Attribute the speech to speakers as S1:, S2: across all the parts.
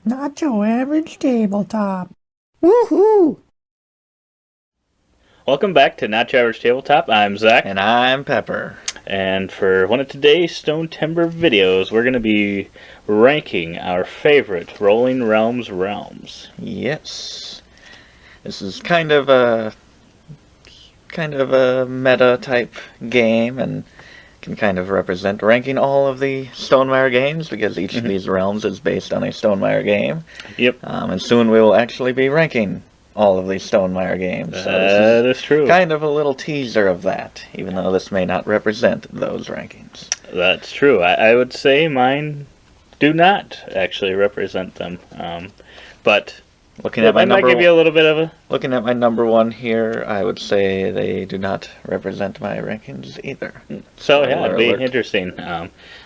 S1: Not your average tabletop. Woohoo!
S2: Welcome back to Not Your Average Tabletop. I'm Zach.
S3: And I'm Pepper.
S2: And for one of today's Stone Timber videos, we're going to be ranking our favorite Rolling Realms realms.
S3: Yes. This is kind of a meta type game, and can kind of represent ranking all of the Stonemaier games, because each of these realms is based on a Stonemaier game.
S2: Yep.
S3: And soon we will actually be ranking all of these Stonemaier games. So
S2: That is true.
S3: Kind of a little teaser of that, even though this may not represent those rankings.
S2: That's true. I would say mine do not actually represent them. But
S3: Looking at my
S2: I might
S3: number
S2: give you a little bit of a...
S3: Looking at my number one here, I would say they do not represent my rankings either.
S2: So yeah, it'd be
S3: alert.
S2: interesting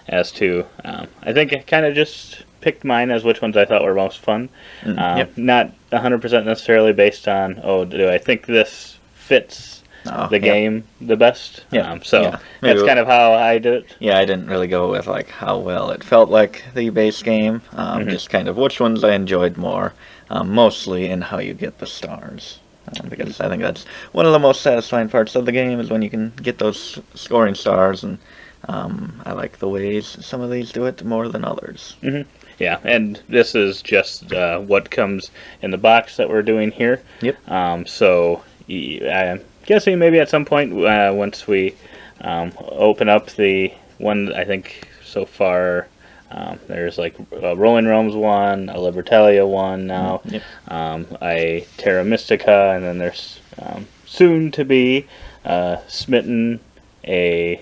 S2: as to... I think I kind of just picked mine as which ones I thought were most fun.
S3: Yep.
S2: Not 100% necessarily based on, do I think this fits the game the best?
S3: Yeah.
S2: That's
S3: Maybe
S2: kind of how I did it.
S3: Yeah, I didn't really go with like how well it felt like the base game. Just kind of which ones I enjoyed more, mostly in how you get the stars. Because I think that's one of the most satisfying parts of the game, is when you can get those scoring stars, and I like the ways some of these do it more than others.
S2: Yeah, and this is just what comes in the box that we're doing here.
S3: Yep.
S2: So I'm guessing maybe at some point, once we open up the one, I think so far there's like a Rolling Realms one, a Libertalia one now,
S3: Yep.
S2: a Terra Mystica, and then there's soon to be Smitten, a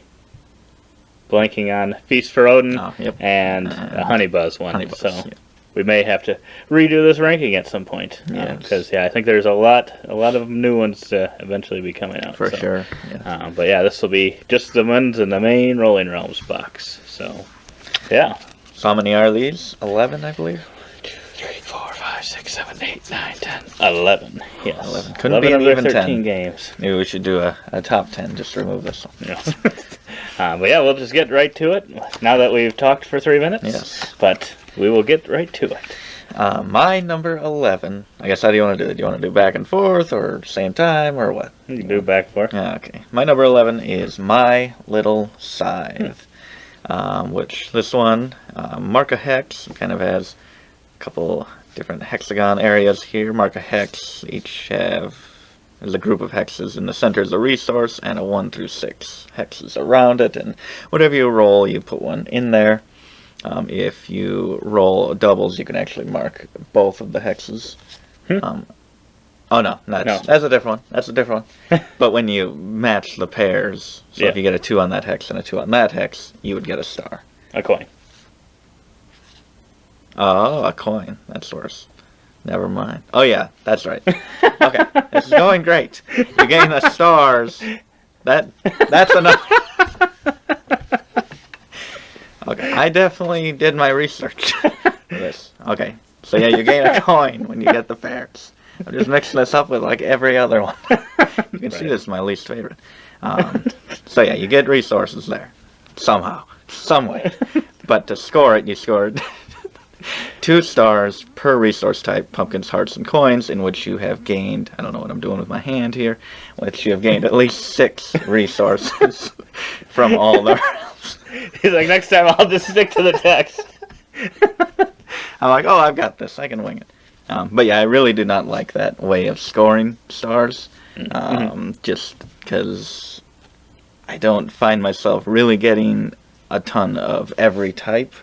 S2: blanking on Feast for Odin,
S3: Yep.
S2: and a Honeybuzz one.
S3: Honeybuzz,
S2: So
S3: yeah.
S2: we may have to redo this ranking at some point.
S3: Yes.
S2: Because I think there's a lot of new ones to eventually be coming out.
S3: For
S2: so.
S3: sure. Yeah.
S2: But yeah, this will be just the ones in the main Rolling Realms box. So, yeah.
S3: So how many are these? 11, I believe.
S2: 2, 3, 4, 5, 6, 7, 8, 9, 10, 11. Yes.
S3: 11. Couldn't
S2: 11
S3: be an
S2: of their
S3: even
S2: 13
S3: 10.
S2: games.
S3: Maybe we should do a top 10, just remove this one.
S2: Yeah. But yeah, we'll just get right to it now that we've talked for 3 minutes.
S3: Yes.
S2: But we will get right to it.
S3: My number 11, I guess, how do you want to do it? Do you want to do back and forth, or same time, or what?
S2: You can do back for.
S3: Okay. My number 11 is My Little Scythe, which this one, Mark a Hex, kind of has a couple different hexagon areas here. Mark a Hex, each there's a group of hexes. In the center is a resource, and a 1 through 6 hexes around it, and whatever you roll, you put one in there. If you roll doubles, you can actually mark both of the hexes. Oh no, that's a different one. That's a different one. But when you match the pairs, so if you get a 2 on that hex and a 2 on that hex, you would get a star.
S2: A coin.
S3: Oh, a coin. That's worse. Never mind. Oh yeah, that's right. Okay, this is going great. You gain the stars. That's enough. Okay, I definitely did my research for this. Okay, so yeah, you gain a coin when you get the pairs. I'm just mixing this up with like every other one. You can see this is my least favorite. So yeah, you get resources there. Somehow. Some way. But to score it, you scored 2 stars per resource type, pumpkins, hearts, and coins, in which you have gained, I don't know what I'm doing with my hand here, which you have gained at least 6 resources from all the realms.
S2: He's like, next time I'll just stick to the text.
S3: I'm like, oh, I've got this. I can wing it. But yeah, I really do not like that way of scoring stars. Just because I don't find myself really getting a ton of every type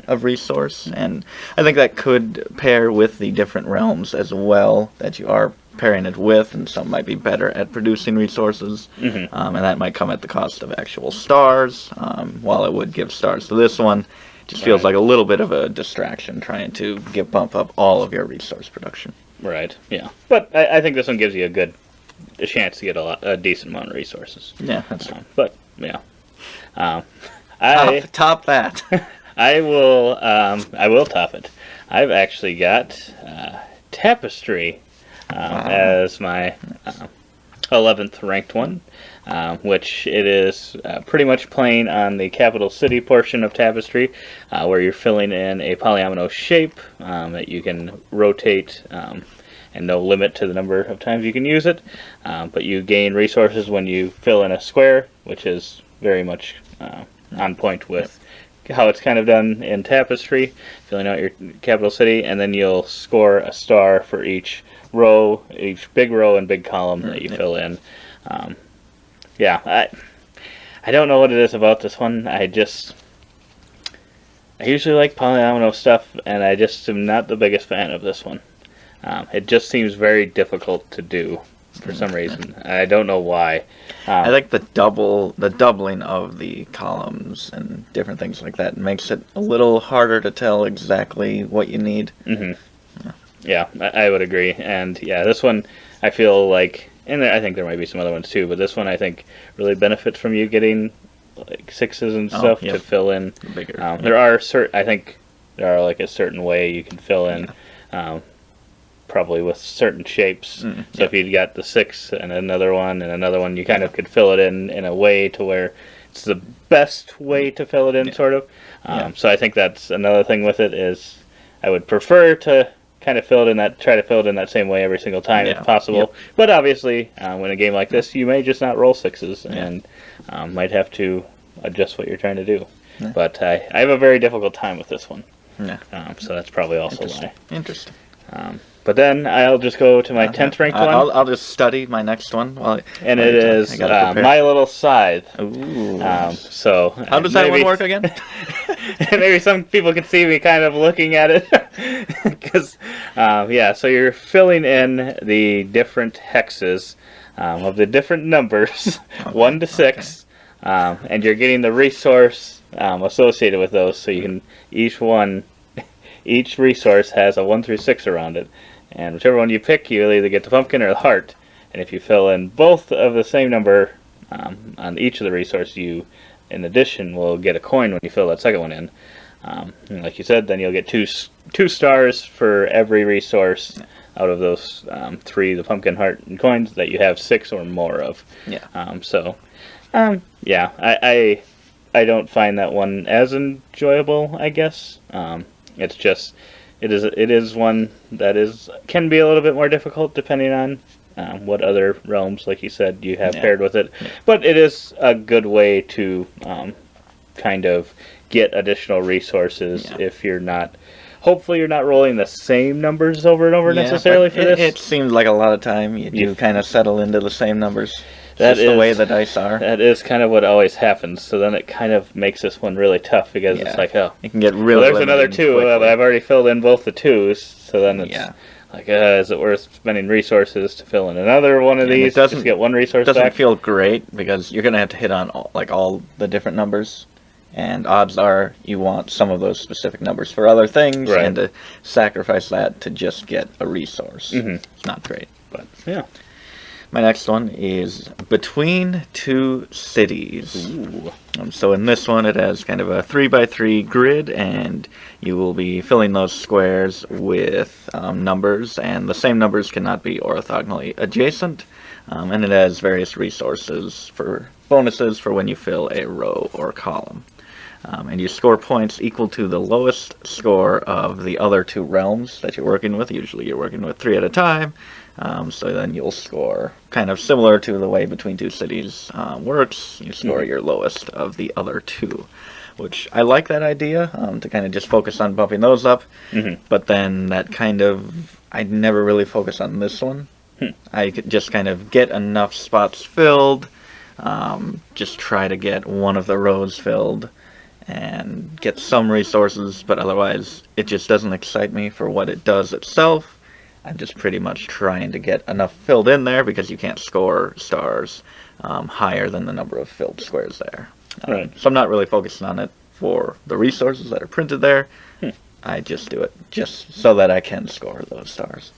S3: of resource. And I think that could pair with the different realms as well that you are pairing it with, and some might be better at producing resources. And that might come at the cost of actual stars, while it would give stars to this one. Just feels like a little bit of a distraction trying to bump up all of your resource production.
S2: Right, yeah. But I think this one gives you a chance to get a decent amount of resources.
S3: Yeah, that's true.
S2: But, yeah.
S3: Top that.
S2: I will top it. I've actually got Tapestry as my 11th ranked one. which it is pretty much playing on the capital city portion of Tapestry, where you're filling in a polyomino shape that you can rotate, and no limit to the number of times you can use it. But you gain resources when you fill in a square, which is very much on point with how it's kind of done in Tapestry, filling out your capital city, and then you'll score a star for each row, each big row and big column that you fill in. Yeah, I don't know what it is about this one. I usually like polyomino stuff, and I just am not the biggest fan of this one. It just seems very difficult to do for some reason. I don't know why.
S3: I think the doubling of the columns and different things like that makes it a little harder to tell exactly what you need.
S2: Yeah, I would agree. And yeah, this one I feel like, and I think there might be some other ones too, but this one I think really benefits from you getting like sixes and stuff to fill in.
S3: Bigger.
S2: There are I think there are like a certain way you can fill in. Probably with certain shapes. So if you got the 6 and another one, you kind of could fill it in a way to where it's the best way to fill it in, sort of. So I think that's another thing with it is I would prefer to kind of try to fill it in that same way every single time if possible. But obviously, when a game like this, you may just not roll 6s and might have to adjust what you're trying to do. But I have a very difficult time with this one. So that's probably also why.
S3: Interesting.
S2: But then I'll just go to my 10th ranked one.
S3: I'll just study my next one.
S2: And it is My Little Scythe.
S3: Ooh.
S2: So
S3: how does that one work again?
S2: Maybe some people can see me kind of looking at it. Because, so you're filling in the different hexes of the different numbers, 1 to 6, and you're getting the resource associated with those. So you can, each resource has a 1 through 6 around it. And whichever one you pick, you'll either get the pumpkin or the heart. And if you fill in both of the same number on each of the resources, you, in addition, will get a coin when you fill that second one in. And like you said, then you'll get two stars for every resource out of those 3, the pumpkin, heart, and coins, that you have 6 or more of. I don't find that one as enjoyable, I guess. It's just... It is one that can be a little bit more difficult depending on what other realms, like you said, you have paired with it. But it is a good way to kind of get additional resources if you're not... Hopefully you're not rolling the same numbers over and over necessarily for this.
S3: It seems like a lot of time you kind of settle into the same numbers. That's the way the dice are.
S2: That is kind of what always happens. So then it kind of makes this one really tough because it's like,
S3: it can get really.
S2: There's another 2, but I've already filled in both the 2s. So then it's like, is it worth spending resources to fill in another one of these? Just get one resource.
S3: It doesn't
S2: back?
S3: feel great because you're gonna have to hit on all the different numbers, and odds are you want some of those specific numbers for other things, and to sacrifice that to just get a resource. It's not great, but
S2: yeah.
S3: My next one is Between Two Cities. So in this one, it has kind of a 3x3 grid, and you will be filling those squares with numbers, and the same numbers cannot be orthogonally adjacent. And it has various resources for bonuses for when you fill a row or column. And you score points equal to the lowest score of the other 2 realms that you're working with. Usually you're working with 3 at a time. So then you'll score kind of similar to the way Between Two Cities works. You score your lowest of the other 2, which I like that idea, to kind of just focus on bumping those up. But then that kind of, I never really focus on this one. I could just kind of get enough spots filled, just try to get one of the rows filled, and get some resources, but otherwise it just doesn't excite me for what it does itself. I'm just pretty much trying to get enough filled in there because you can't score stars higher than the number of filled squares there. So I'm not really focusing on it for the resources that are printed there. I just do it just so that I can score those stars.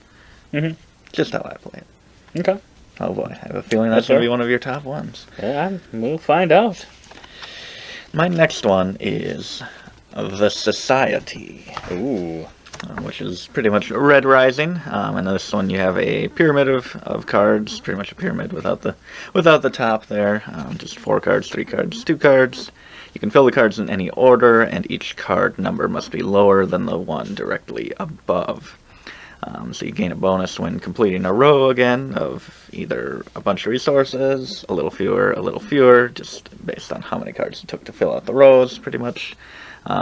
S3: Just how I play it.
S2: Okay.
S3: Oh boy, I have a feeling that's going to be one of your top ones.
S2: Yeah, we'll find out.
S3: My next one is The Society.
S2: Ooh.
S3: which is pretty much Red Rising. And this one you have a pyramid of cards, pretty much a pyramid without the top there. Just 4 cards, 3 cards, 2 cards. You can fill the cards in any order, and each card number must be lower than the one directly above. So you gain a bonus when completing a row again of either a bunch of resources, a little fewer, just based on how many cards it took to fill out the rows, pretty much.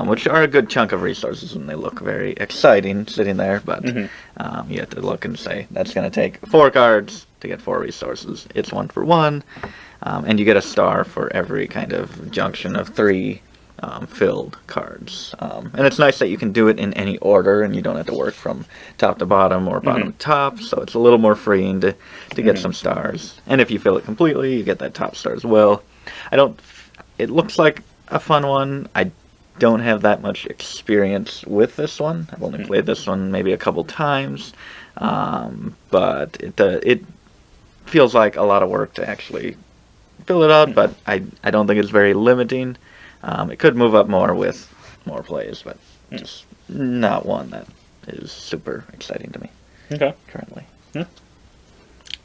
S3: Which are a good chunk of resources, and they look very exciting sitting there, but you have to look and say, that's going to take 4 cards to get 4 resources. It's 1 for 1, and you get a star for every kind of junction of 3 filled cards. And it's nice that you can do it in any order, and you don't have to work from top to bottom or bottom to top, so it's a little more freeing to get some stars. And if you fill it completely, you get that top star as well. It looks like a fun one. I don't have that much experience with this one. I've only played this one maybe a couple times, but it feels like a lot of work to actually fill it out, but I don't think it's very limiting. It could move up more with more plays, but just not one that is super exciting to me currently.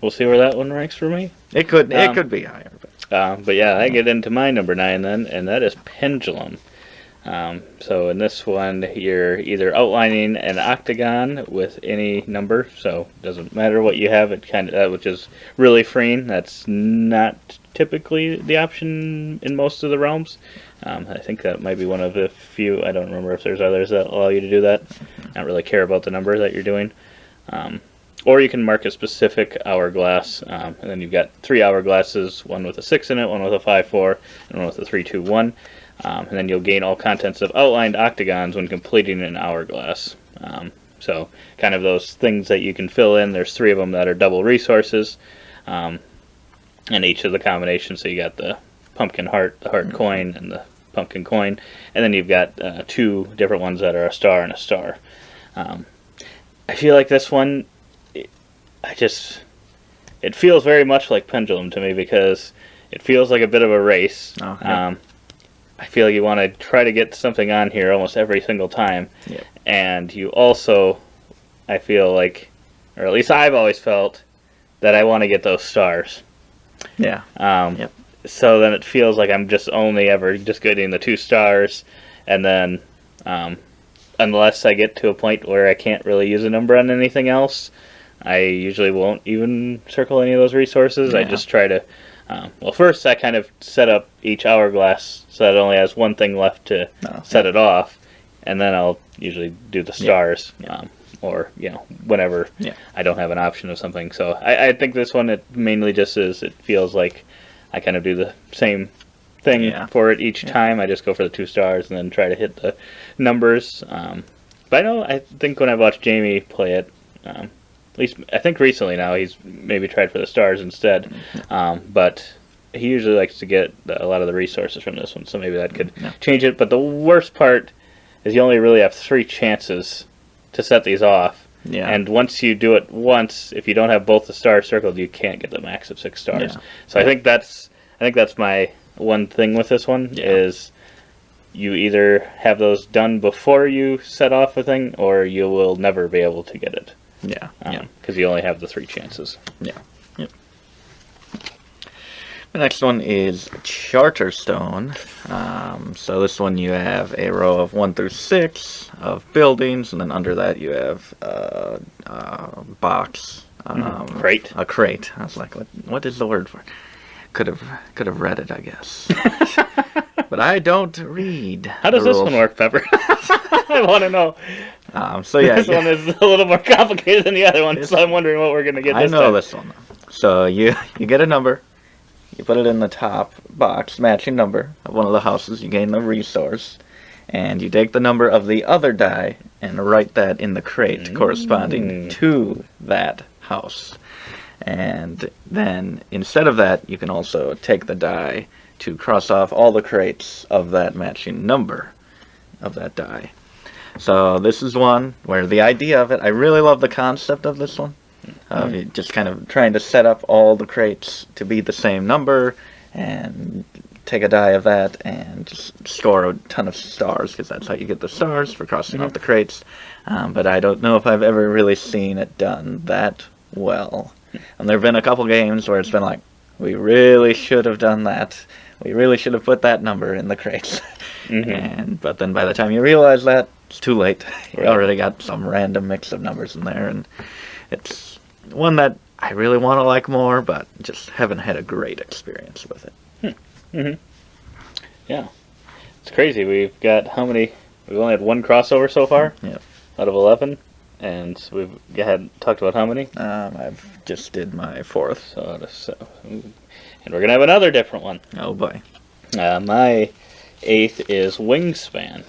S2: We'll see where that one ranks for me.
S3: It could be higher.
S2: But yeah, I get into my number 9 then, and that is Pendulum. So in this one, you're either outlining an octagon with any number, so it doesn't matter what you have. It kind of, which is really freeing. That's not typically the option in most of the realms. I think that might be one of the few. I don't remember if there's others that allow you to do that. Not really care about the number that you're doing. Or you can mark a specific hourglass, and then you've got 3 hourglasses, one with a 6 in it, one with a 5-4, and one with a 3-2-1. And then you'll gain all contents of outlined octagons when completing an hourglass. So kind of those things that you can fill in. There's 3 of them that are double resources, and each of the combinations. So you got the pumpkin heart, the heart coin, and the pumpkin coin, and then you've got 2 different ones that are a star and a star. I feel like this one, it feels very much like Pendulum to me, because it feels like a bit of a race. I feel like you want to try to get something on here almost every single time.
S3: Yep.
S2: And you also, I feel like, or at least I've always felt, that I want to get those stars.
S3: Yeah.
S2: Yep. So then it feels like I'm just only ever just getting the 2 stars, and then unless I get to a point where I can't really use a number on anything else, I usually won't even circle any of those resources.
S3: Yeah.
S2: I just try to first I kind of set up each hourglass so that it only has one thing left to set it off, and then I'll usually do the stars, or whenever I don't have an option of something. So I think this one, it mainly just is, it feels like I kind of do the same thing for it each time. I just go for the 2 stars and then try to hit the numbers. But I think when I've watched Jamie play it, at least I think recently now, he's maybe tried for the stars instead. But he usually likes to get a lot of the resources from this one, so maybe that could change it. But the worst part is you only really have 3 chances to set these off. Yeah. And once you do it once, if you don't have both the stars circled, you can't get the max of 6 stars. So I think that's my one thing with this one is you either have those done before you set off a thing, or you will never be able to get it. Because you only have the 3 chances.
S3: The next one is Charterstone. So this one you have a row of 1 through 6 of buildings, and then under that you have a box.
S2: Crate.
S3: A crate. I was like, what is the word for it? Could have read it, I guess. But I don't read.
S2: How does this one work, Pepper? I want to know. This one is a little more complicated than the other one, so I'm wondering what we're going to get this time.
S3: I know this one. So you get a number. You put it in the top box, matching number of one of the houses. You gain the resource. And you take the number of the other die and write that in the crate corresponding to that house. And then, instead of that, you can also take the die to cross off all the crates of that matching number of that die. So this is one where the idea of it, I really love the concept of this one. Just kind of trying to set up all the crates to be the same number and take a die of that and just score a ton of stars, because that's how you get the stars for crossing out the crates. But I don't know if I've ever really seen it done that well. And there have been a couple games where it's been like, we really should have done that. We really should have put that number in the crates. But then by the time you realize that, it's too late. You already got some random mix of numbers in there, and it's one that I really want to like more, but just haven't had a great experience with it.
S2: Yeah. It's crazy. We've got how many? We've only had one crossover so far
S3: Yep.
S2: out of 11. And we've talked about how many?
S3: I've just did my fourth.
S2: And we're going to have another different one.
S3: Oh boy.
S2: My 8th is Wingspan.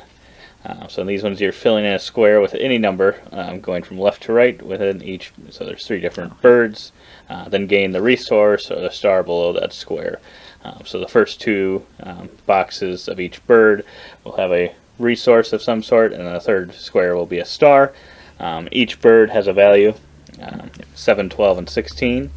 S2: So these ones you're filling in a square with any number, going from left to right within each. So there's 3 different birds. Then gain the resource or the star below that square. So the first 2 boxes of each bird will have a resource of some sort, and the third square will be a star. Each bird has a value, 7, 12, and 16.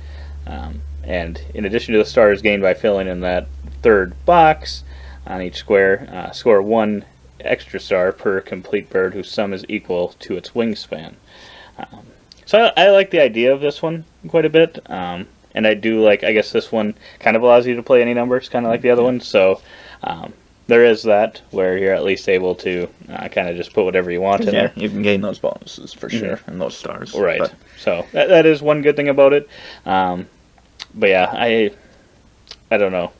S2: And in addition to the stars gained by filling in that third box on each square, score 1 extra star per complete bird whose sum is equal to its wingspan. So I like the idea of this one quite a bit. And I do like, I guess this one kind of allows you to play any numbers, kind of like the other one. So there is that where you're at least able to kind of just put whatever you want in there.
S3: You can gain those bonuses for sure, and those stars.
S2: Right.
S3: But
S2: So that is one good thing about it. But yeah, I don't know.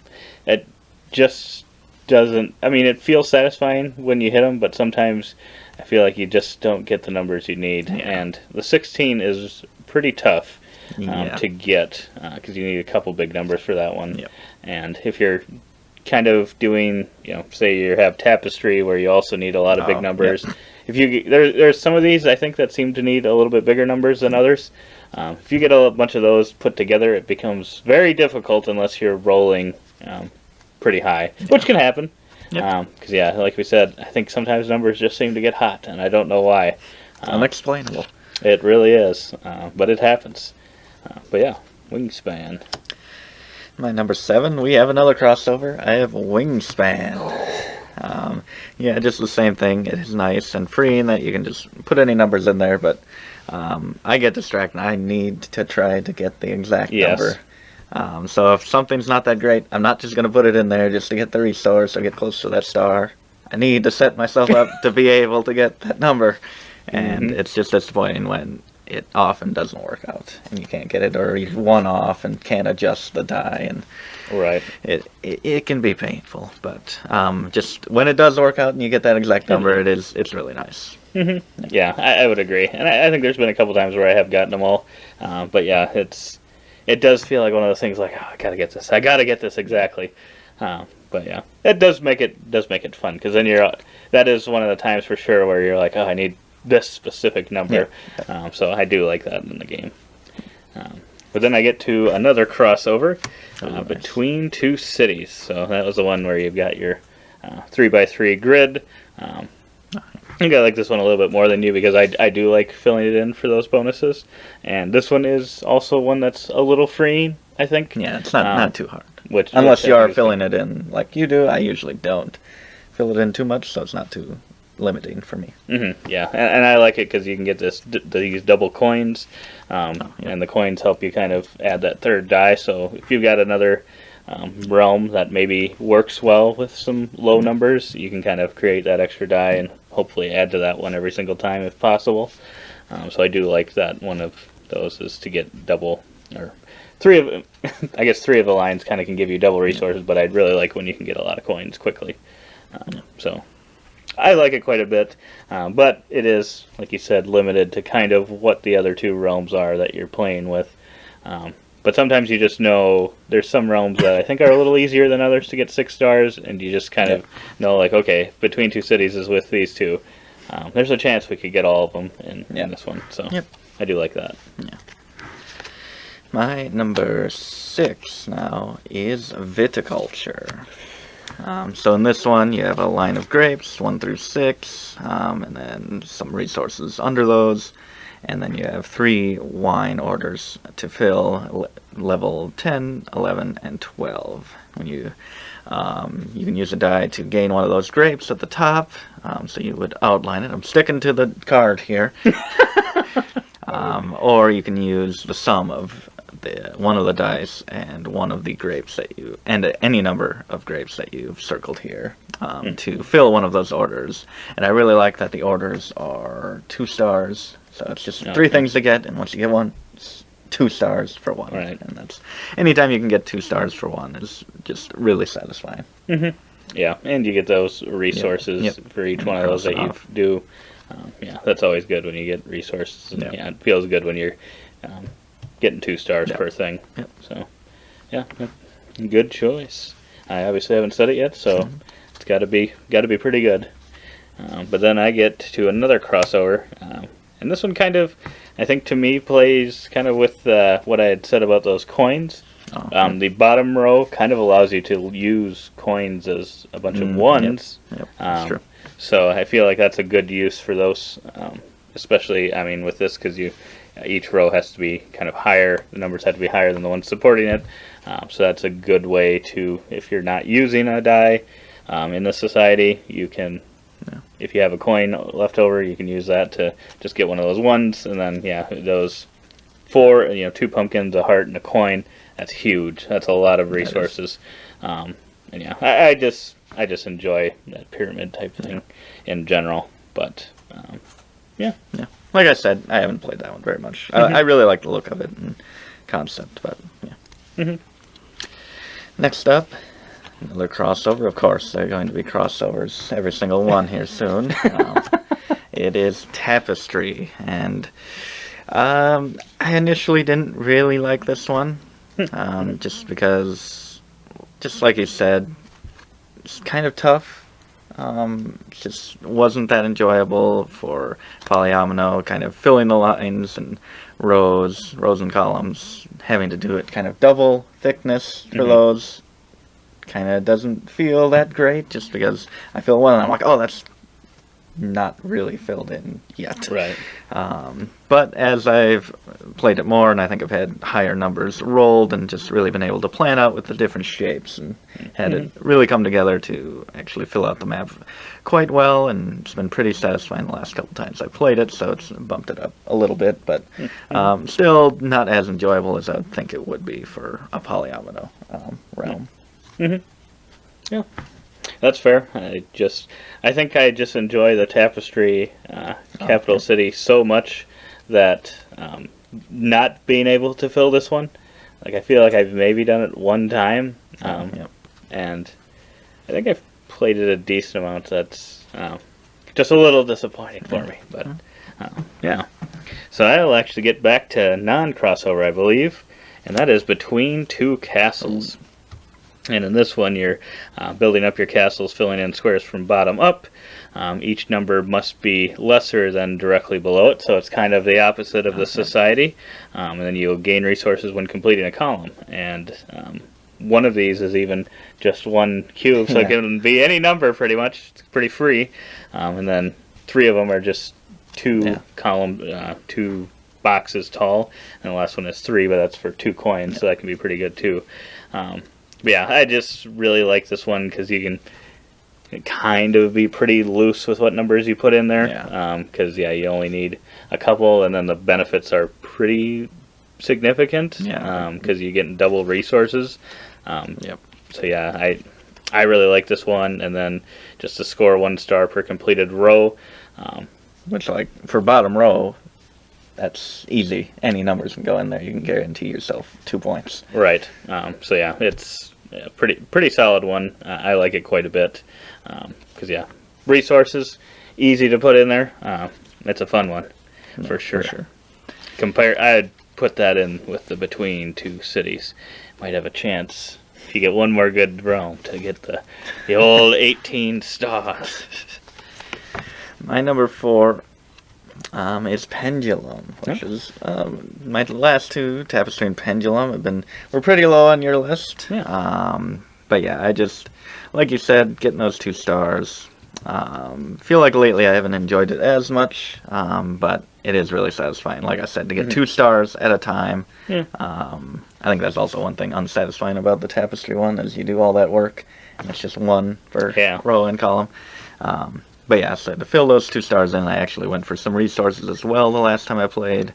S2: It just doesn't. I mean, it feels satisfying when you hit them, but sometimes I feel like you just don't get the numbers you need.
S3: Yeah.
S2: And the 16 is pretty tough
S3: Yeah.
S2: to get because you need a couple big numbers for that one.
S3: Yep.
S2: And if you're kind of doing, say you have Tapestry where you also need a lot of big numbers.
S3: Yep.
S2: If you there's some of these I think that seem to need a little bit bigger numbers than others. If you get a bunch of those put together, it becomes very difficult unless you're rolling pretty high, which can happen.
S3: Yep.
S2: Because like we said, I think sometimes numbers just seem to get hot, and I don't know why.
S3: Unexplainable.
S2: It really is, but it happens. But yeah, Wingspan.
S3: My number 7, we have another crossover. I have Wingspan. Yeah, just the same thing. It is nice and free in that you can just put any numbers in there, but I get distracted. I need to try to get the exact number. So if something's not that great, I'm not just going to put it in there just to get the resource or get close to that star. I need to set myself up to be able to get that number. And it's just disappointing when it often doesn't work out and you can't get it, or you've one off and can't adjust the die, and
S2: Right.
S3: it can be painful. But just when it does work out and you get that exact number, it's really nice.
S2: Yeah, I would agree, and I think there's been a couple times where I have gotten them all, but yeah, it does feel like one of those things like, oh, I gotta get this exactly. But yeah, it does make it fun, because then that is one of the times for sure where you're like, oh, I need this specific number. So I do like that in the game. But then I get to another crossover
S3: Nice.
S2: between 2 cities. So that was the one where you've got your 3x3 grid. I think I like this one a little bit more than you, because I do like filling it in for those bonuses. And this one is also one that's a little free, I think.
S3: Yeah, it's not too hard.
S2: which
S3: Unless you
S2: I
S3: are
S2: do
S3: filling it in like you do. I usually don't fill it in too much, so it's not too limiting for me.
S2: Yeah, and I like it because you can get these double coins, and the coins help you kind of add that third die. So if you've got another realm that maybe works well with some low numbers, you can kind of create that extra die and hopefully add to that one every single time if possible. So I do like that one of those is to get double, or 3 of I guess 3 of the lines kind of can give you double resources, but I'd really like when you can get a lot of coins quickly. So I like it quite a bit, but it is, like you said, limited to kind of what the other 2 realms are that you're playing with. But sometimes you just know there's some realms that I think are a little easier than others to get 6 stars, and you just kind of know, like, okay, between 2 cities is with these 2. There's a chance we could get all of them in this one, so I do like that.
S3: Yeah. My number 6 now is Viticulture. So in this one, you have a line of grapes, 1 through 6, and then some resources under those, and then you have 3 wine orders to fill, level 10, 11, and 12. When you You can use a die to gain one of those grapes at the top. So you would outline it. I'm sticking to the card here. Or you can use the sum of one of the dice and one of the grapes and any number of grapes that you've circled here to fill one of those orders. And I really like that the orders are 2 stars. So it's just 3 things to get, and once you get one, it's 2 stars for one.
S2: Right.
S3: And that's anytime you can get 2 stars for one is just really satisfying.
S2: Yeah, and you get those resources for each one of those that you do. Yeah, that's always good when you get resources. And, yeah, it feels good when you're getting 2 stars per thing.
S3: Yep.
S2: So, yeah, good choice. I obviously haven't said it yet, so it's got to be pretty good. But then I get to another crossover, and this one kind of, I think to me, plays kind of with what I had said about those coins. The bottom row kind of allows you to use coins as a bunch of ones.
S3: Yep. That's true.
S2: So I feel like that's a good use for those, especially, I mean, with this, because each row has to be kind of higher. The numbers have to be higher than the ones supporting it. So that's a good way to, if you're not using a die in the society, you can, if you have a coin left over, you can use that to just get one of those ones. And then, those 4, 2 pumpkins, a heart, and a coin. That's huge. That's a lot of resources. And I just enjoy that pyramid type thing in general. But yeah.
S3: Like I said, I haven't played that one very much. I really like the look of it and concept, but yeah. Next up, another crossover. Of course, there are going to be crossovers every single one here soon. It is Tapestry, and I initially didn't really like this one. Just because, just like you said, it's kind of tough. Just wasn't that enjoyable for polyomino, kind of filling the lines and rows and columns, having to do it kind of double thickness for those. Kind of doesn't feel that great, just because I feel one and I'm like, oh, that's not really filled in yet.
S2: Right.
S3: But as I've played it more, and I think I've had higher numbers rolled and just really been able to plan out with the different shapes and had it really come together to actually fill out the map quite well, and it's been pretty satisfying the last couple times I played it, so it's bumped it up a little bit, but still not as enjoyable as I think it would be for a polyomino realm.
S2: Yeah. That's fair. I think I just enjoy the Tapestry capital city so much that not being able to fill this one, like I feel like I've maybe done it one time, and I think I've played it a decent amount. That's just a little disappointing for me, but yeah. So I'll actually get back to non-crossover, I believe, and that is Between Two Castles. And in this one, you're building up your castles, filling in squares from bottom up. Each number must be lesser than directly below it, so it's kind of the opposite of the society. And then you'll gain resources when completing a column. And one of these is even just 1 cube, so it can be any number pretty much. It's pretty free. And then 3 of them are just 2 2 boxes tall, and the last one is 3, but that's for 2 coins, so that can be pretty good too. But yeah, I just really like this one because you can kind of be pretty loose with what numbers you put in there. Because you only need a couple, and then the benefits are pretty significant. Because you're getting double resources. So yeah, I really like this one, and then just to score 1 star per completed row.
S3: Which, like, for bottom row, that's easy. Any numbers can go in there. You can guarantee yourself 2 points.
S2: Right. So yeah, it's a pretty solid one. I like it quite a bit. Because resources, easy to put in there. It's a fun one, for sure. I'd put that in with the Between Two Cities. Might have a chance if you get one more good realm to get the old 18 stars.
S3: My number 4. Is Pendulum, which is my last 2, Tapestry and Pendulum, were pretty low on your list. But yeah, I just, like you said, getting those 2 stars. Feel like lately I haven't enjoyed it as much, but it is really satisfying. Like I said, to get 2 stars at a time.
S2: Yeah.
S3: I think that's also one thing unsatisfying about the Tapestry one is you do all that work and it's just 1 per row and column. But yeah, so to fill those 2 stars in, I actually went for some resources as well the last time I played.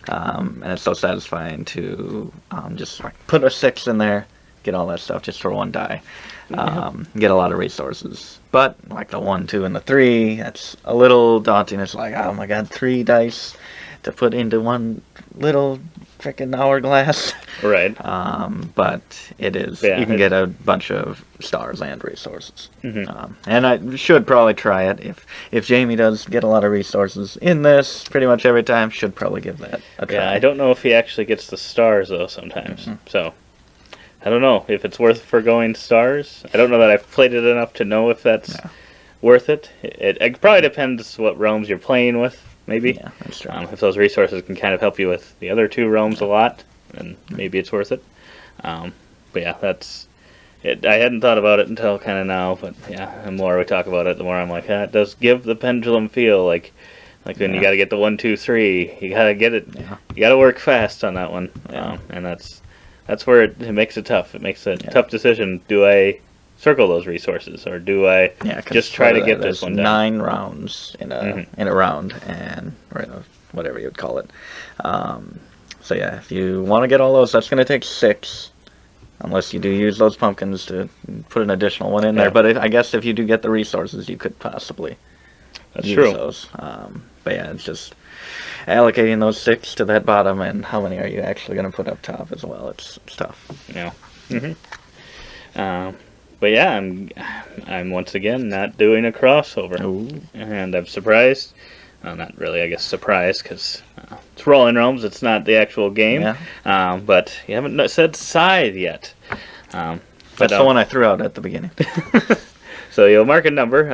S3: And it's so satisfying to just like put a 6 in there, get all that stuff just for 1 die. Get a lot of resources. But like the 1, 2, and the 3, that's a little daunting. It's like, oh my god, 3 dice to put into one little freaking hourglass.
S2: Right.
S3: But it is.
S2: Yeah,
S3: you can get a bunch of stars and resources. And I should probably try it. If Jamie does get a lot of resources in this pretty much every time, should probably give that a try.
S2: Yeah, I don't know if he actually gets the stars, though, sometimes. So, I don't know if it's worth foregoing stars. I don't know that I've played it enough to know if that's worth it. It probably depends what realms you're playing with, maybe.
S3: Yeah, that's true.
S2: If those resources can kind of help you with the other 2 realms a lot, then maybe it's worth it. But yeah, that's it. I hadn't thought about it until kind of now, but yeah, the more we talk about it, the more I'm like, it does give the pendulum feel like when you got to get the 1, 2, 3, you got to get it.
S3: Yeah.
S2: You got to work fast on that one, and that's where it makes it tough. It makes a tough decision. Do I circle those resources, or do I just try to get this one done?
S3: 9 rounds in a round, and whatever you would call it. So yeah, if you want to get all those, that's going to take 6, unless you do use those pumpkins to put an additional 1 in there. But I guess if you do get the resources, you could possibly use those. But yeah, it's just allocating those 6 to that bottom, and how many are you actually going to put up top as well. It's tough.
S2: Yeah. But yeah, I'm once again not doing a crossover.
S3: Ooh.
S2: And I'm surprised. Well, not really, I guess, surprised, because it's Rolling Realms, it's not the actual game.
S3: Yeah.
S2: But you haven't said Scythe yet.
S3: That's the one I threw out at the beginning.
S2: So you'll mark a number.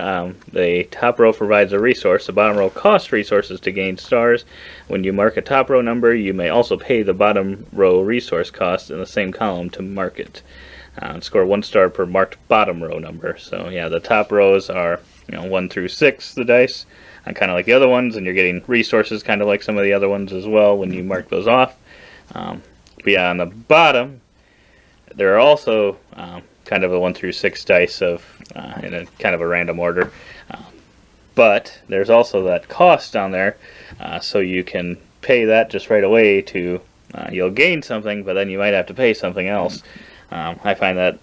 S2: The top row provides a resource. The bottom row costs resources to gain stars. When you mark a top row number, you may also pay the bottom row resource cost in the same column to mark it. Score 1 star per marked bottom row number. So yeah, the top rows are 1 through 6, the dice, and kind of like the other ones, and you're getting resources kind of like some of the other ones as well when you mark those off. But yeah, on the bottom, there are also kind of a 1 through 6 dice of in a kind of a random order. But there's also that cost down there, so you can pay that just right away to you'll gain something, but then you might have to pay something else. I find that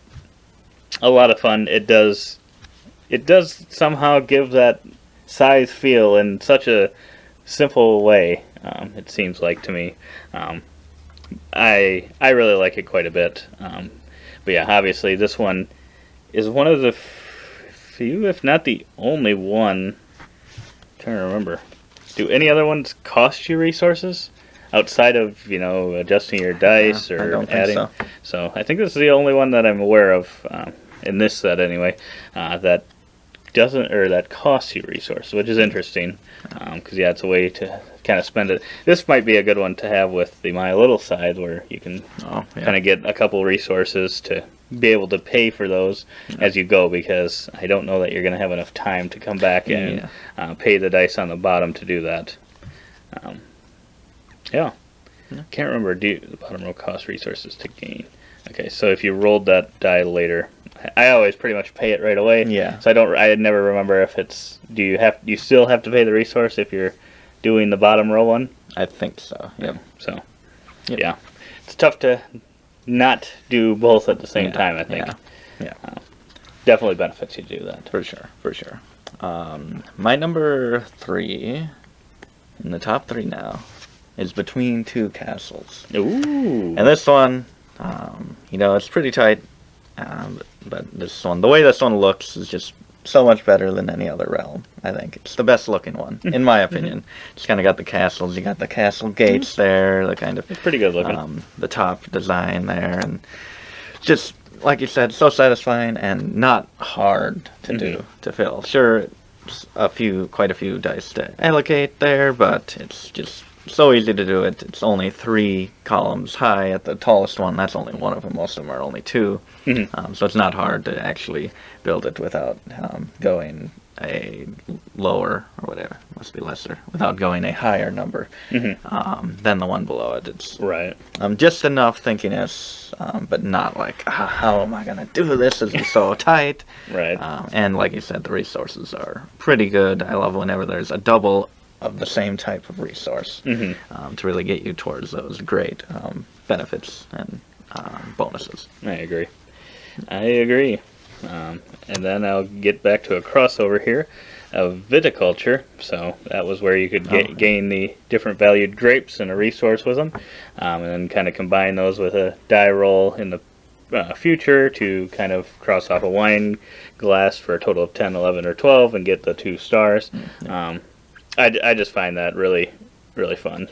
S2: a lot of fun. It does somehow give that Scythe feel in such a simple way. It seems like to me. I really like it quite a bit. But yeah, obviously this one is one of the few, if not the only one. I'm trying to remember. Do any other ones cost you resources outside of adjusting your dice or
S3: I don't
S2: adding?
S3: think
S2: So I think this is the only one that I'm aware of in this set anyway that doesn't, or that costs you resources, which is interesting because yeah, it's a way to kind of spend it. This might be a good one to have with the My Little Scythe, where you can kind of get a couple resources to be able to pay for those as you go, because I don't know that you're going to have enough time to come back and pay the dice on the bottom to do that. Can't remember. The bottom row cost resources to gain. Okay, so if you rolled that die later, I always pretty much pay it right away.
S3: Yeah.
S2: So I never remember if it's, do you still have to pay the resource if you're doing the bottom row one?
S3: I think so. Yep.
S2: So yeah, it's tough to not do both at the same time, I think.
S3: Yeah.
S2: Definitely benefits you to do that.
S3: For sure. My number 3 in the top 3 now is Between Two Castles.
S2: Ooh.
S3: And this one, it's pretty tight. But this one, the way this one looks is just so much better than any other realm. I think it's the best looking one, in my opinion. It's kind of got the castles. You got the castle gates there. The kind of
S2: it's pretty good looking.
S3: The top design there, and just like you said, so satisfying and not hard to do to fill. Sure, it's quite a few dice to allocate there, but it's just so easy to do it. It's only 3 columns high at the tallest one. That's only one of them. Most of them are only 2. So it's not hard to actually build it without going a lower or whatever. must be lesser, without going a higher number than the one below it. It's
S2: Right.
S3: just enough thinkiness, but not like, how am I going to do this? This is so tight.
S2: Right.
S3: And like you said, the resources are pretty good. I love whenever there's a double of the same type of resource to really get you towards those great benefits and bonuses.
S2: I agree. And then I'll get back to a crossover here of viticulture. So that was where you could gain the different valued grapes and a resource with them, and then kind of combine those with a die roll in the future to kind of cross off a wine glass for a total of 10, 11, or 12 and get the 2 stars. I just find that really, really fun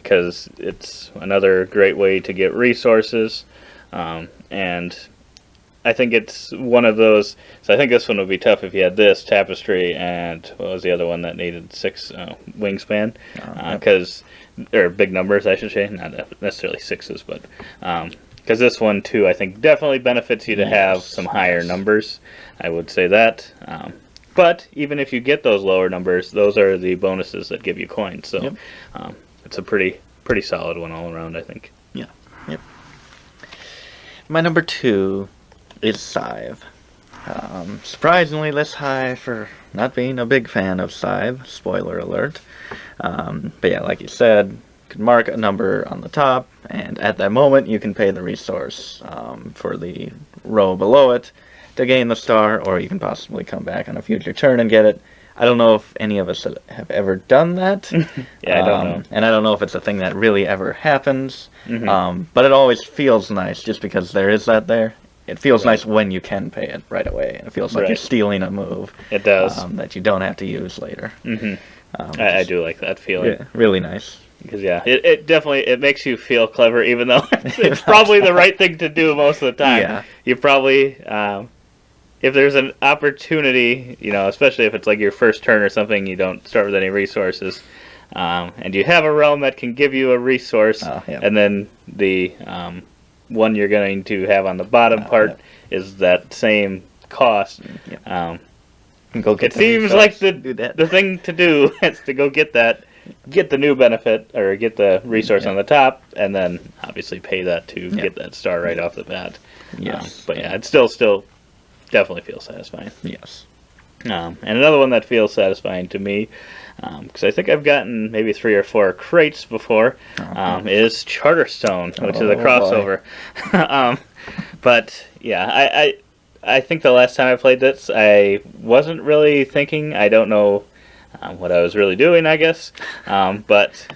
S2: because it's another great way to get resources, and I think it's one of those. So I think this one would be tough if you had this tapestry and what was the other one that needed 6 wingspan, because or big numbers, I should say, not necessarily 6s, but because this one too, I think definitely benefits you to have some higher numbers. I would say that. But even if you get those lower numbers, those are the bonuses that give you coins. So it's a pretty solid one all around, I think.
S3: Yeah. Yep. My number 2 is Scythe. Surprisingly less high for not being a big fan of Scythe. Spoiler alert. But yeah, like you said, you can mark a number on the top, and at that moment you can pay the resource for the row below it to gain the star, or you can possibly come back on a future turn and get it. I don't know if any of us have ever done that.
S2: Yeah, I don't know.
S3: And I don't know if it's a thing that really ever happens. But it always feels nice just because there is that there. It feels nice when you can pay it right away. And it feels like you're stealing a move.
S2: It does.
S3: That you don't have to use later.
S2: I do like that feeling.
S3: Yeah, really nice.
S2: Because it definitely makes you feel clever, even though it's probably the right thing to do most of the time.
S3: Yeah.
S2: You probably, if there's an opportunity, especially if it's like your first turn or something, you don't start with any resources, and you have a realm that can give you a resource, and then the one you're going to have on the bottom part is that same cost.
S3: Go get
S2: it seems like the thing to do is to go get that. Get the new benefit, or get the resource on the top, and then obviously pay that to get that star right off the bat.
S3: Yes.
S2: But it still definitely feels satisfying.
S3: Yes.
S2: And another one that feels satisfying to me, because I think I've gotten maybe 3 or 4 crates before, is Charterstone, which is a crossover. But yeah, I think the last time I played this, I wasn't really thinking. I don't know what I was really doing, I guess. But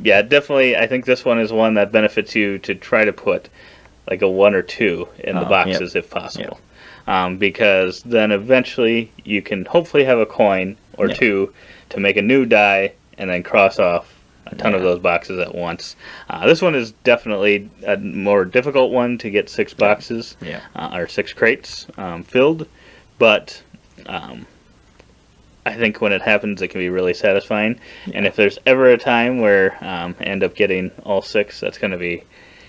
S2: definitely, I think this one is one that benefits you to try to put like a 1 or 2 in the boxes if possible. Because then eventually you can hopefully have a coin or 2 to make a new die and then cross off a ton of those boxes at once. This one is definitely a more difficult one to get 6 boxes or 6 crates filled, but I think when it happens, it can be really satisfying. And if there's ever a time where I end up getting all 6, that's going to be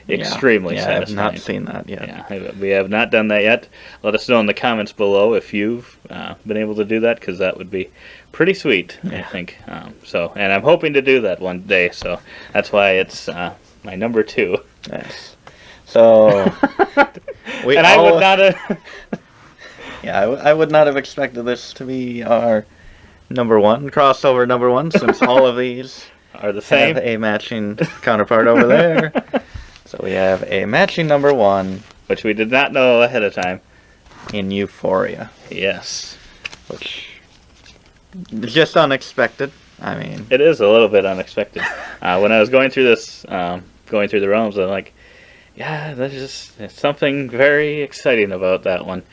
S2: extremely satisfying.
S3: I have not seen that yet.
S2: Yeah, we have not done that yet. Let us know in the comments below if you've been able to do that, because that would be pretty sweet, I think. And I'm hoping to do that one day, so that's why it's my number 2.
S3: Yes. So,
S2: I would not have...
S3: I would not have expected this to be our number 1, crossover number 1, since all of these
S2: are the same.
S3: Have a matching counterpart over there. So we have a matching number 1,
S2: which we did not know ahead of time,
S3: in Euphoria.
S2: Yes.
S3: Which is just unexpected. I mean,
S2: it is a little bit unexpected. When I was going through this, going through the realms, I'm like, there's just something very exciting about that one.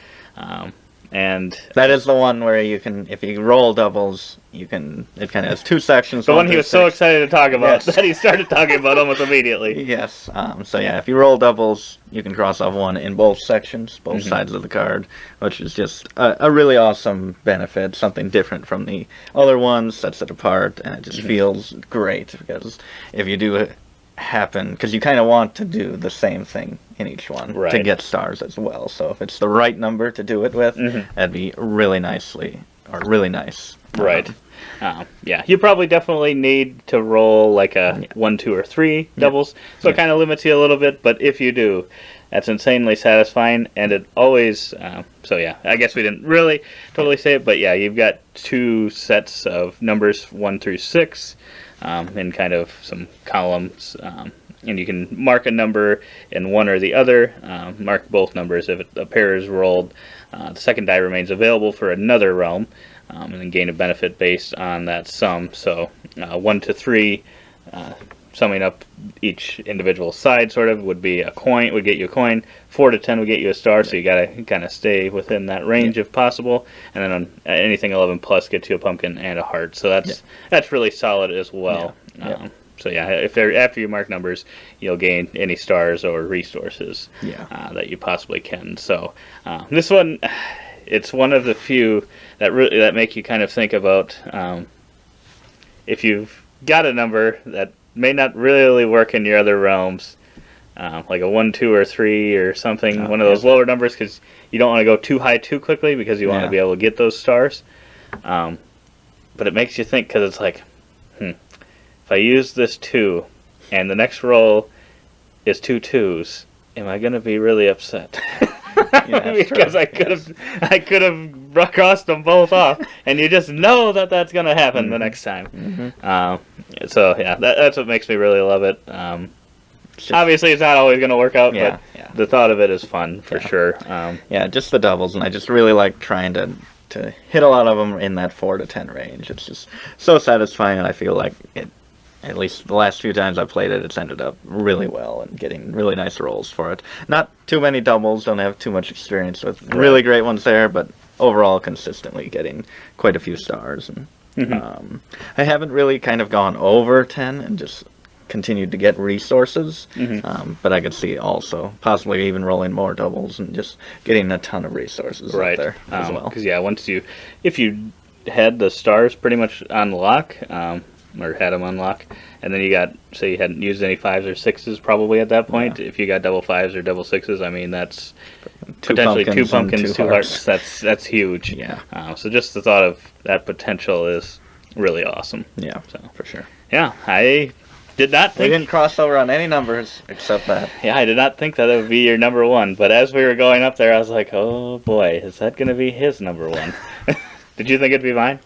S2: And
S3: that is the one where you can, if you roll doubles, it kind of has 2 sections.
S2: The one he was so excited to talk about that he started talking about almost immediately.
S3: Yes. If you roll doubles, you can cross off 1 in both sections, both sides of the card, which is just a really awesome benefit, something different from the other ones, sets it apart, and it just feels great, because if you do happen, because you kind of want to do the same thing in each one to get stars as well. So if it's the right number to do it with, that'd be really nice
S2: Right. Yeah, you probably definitely need to roll like a 1, 2, or 3 doubles, so it kind of limits you a little bit. But if you do, that's insanely satisfying, and it always. So yeah, I guess we didn't really totally say it, but yeah, you've got 2 sets of numbers 1 through 6, in kind of some columns. And you can mark a number in one or the other, mark both numbers. If a pair is rolled, the second die remains available for another realm, and then gain a benefit based on that sum. So 1 to 3, summing up each individual side sort of, would be a coin, would get you a coin. 4 to 10 would get you a star, so you got to kind of stay within that range if possible. And then on anything 11 plus gets you a pumpkin and a heart. So that's really solid as well. So yeah, if they're after you mark numbers, you'll gain any stars or resources that you possibly can. So this one, it's one of the few that make you kind of think about if you've got a number that may not really work in your other realms, like a 1, 2, or 3 or something, one of those lower numbers, because you don't want to go too high too quickly because you want to be able to get those stars. But it makes you think, because it's like, if I use this 2 and the next roll is 2 2s, am I going to be really upset? Because I could have crossed them both off, and you just know that that's going to happen the next time. So yeah, that's what makes me really love it. Obviously, it's not always going to work out, but the thought of it is fun for sure.
S3: Just the doubles, and I just really like trying to hit a lot of them in that 4 to 10 range. It's just so satisfying, and I feel like it. At least the last few times I've played it, it's ended up really well and getting really nice rolls for it. Not too many doubles, don't have too much experience with really great ones there, but overall consistently getting quite a few stars. And I haven't really kind of gone over 10 and just continued to get resources, but I could see also possibly even rolling more doubles and just getting a ton of resources up there as well.
S2: Because if you had the stars pretty much on lock, or had them unlock, and then you got, say you hadn't used any 5s or 6s probably at that point. If you got double 5s or double 6s, I mean, that's potentially 2 pumpkins, 2 hearts. That's huge. So just the thought of that potential is really awesome.
S3: So for sure.
S2: I did not think...
S3: We didn't cross over on any numbers except that.
S2: I did not think that it would be your number 1, but as we were going up there, I was like, oh boy, is that going to be his number 1? Did you think it'd be mine?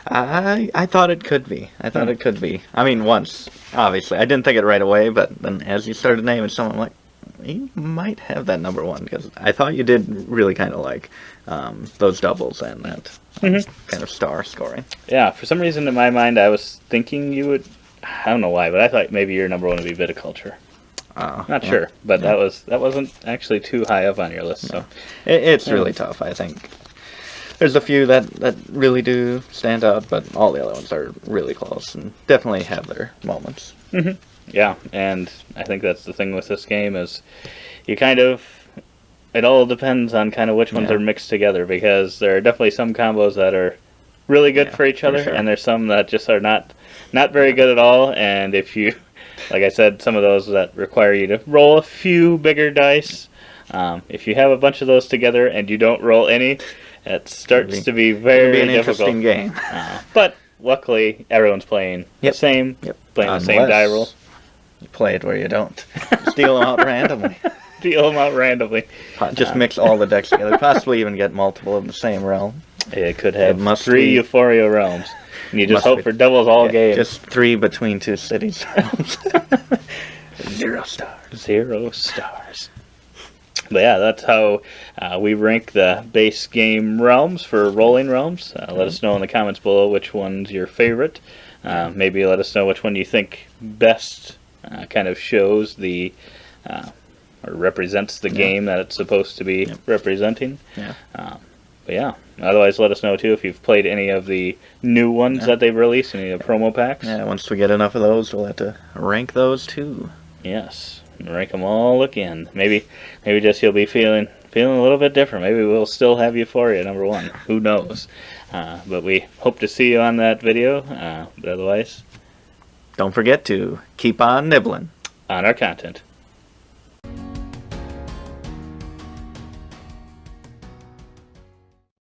S3: I thought it could be. It could be. I mean, once, obviously. I didn't think it right away, but then as you started naming someone, I'm like, you might have that number 1, because I thought you did really kind of like those doubles and that kind of star scoring.
S2: For some reason in my mind, I was thinking you would, I don't know why, but I thought maybe your number 1 would be viticulture. Not sure, but that wasn't actually too high up on your list. So
S3: it's really tough, I think. There's a few that really do stand out, but all the other ones are really close and definitely have their moments.
S2: Yeah, and I think that's the thing with this game is you kind of, it all depends on kind of which ones are mixed together, because there are definitely some combos that are really good for each other, and there's some that just are not very good at all, and if you, like I said, some of those that require you to roll a few bigger dice, if you have a bunch of those together and you don't roll any, it starts to be very difficult.
S3: Interesting game.
S2: But luckily, everyone's playing the same, playing the same die roll.
S3: You play it where you don't. Steal them out randomly. Just mix all the decks together. Possibly even get multiple of the same realm.
S2: It could have 3 Euphoria realms. And you just hope for doubles all game.
S3: Just 3 between 2 cities realms. 0 stars.
S2: 0 stars. But yeah, that's how we rank the base game realms for rolling realms. Let us know in the comments below which one's your favorite. Maybe let us know which one you think best kind of shows the or represents the game that it's supposed to be representing. But yeah, otherwise let us know too if you've played any of the new ones that they've released, any of the promo packs.
S3: Once we get enough of those, we'll have to rank those too.
S2: Yes. Rank them all again. Maybe just you'll be feeling a little bit different. Maybe we'll still have Euphoria number 1. Who knows? But we hope to see you on that video. But otherwise,
S3: don't forget to keep on nibbling
S2: on our content.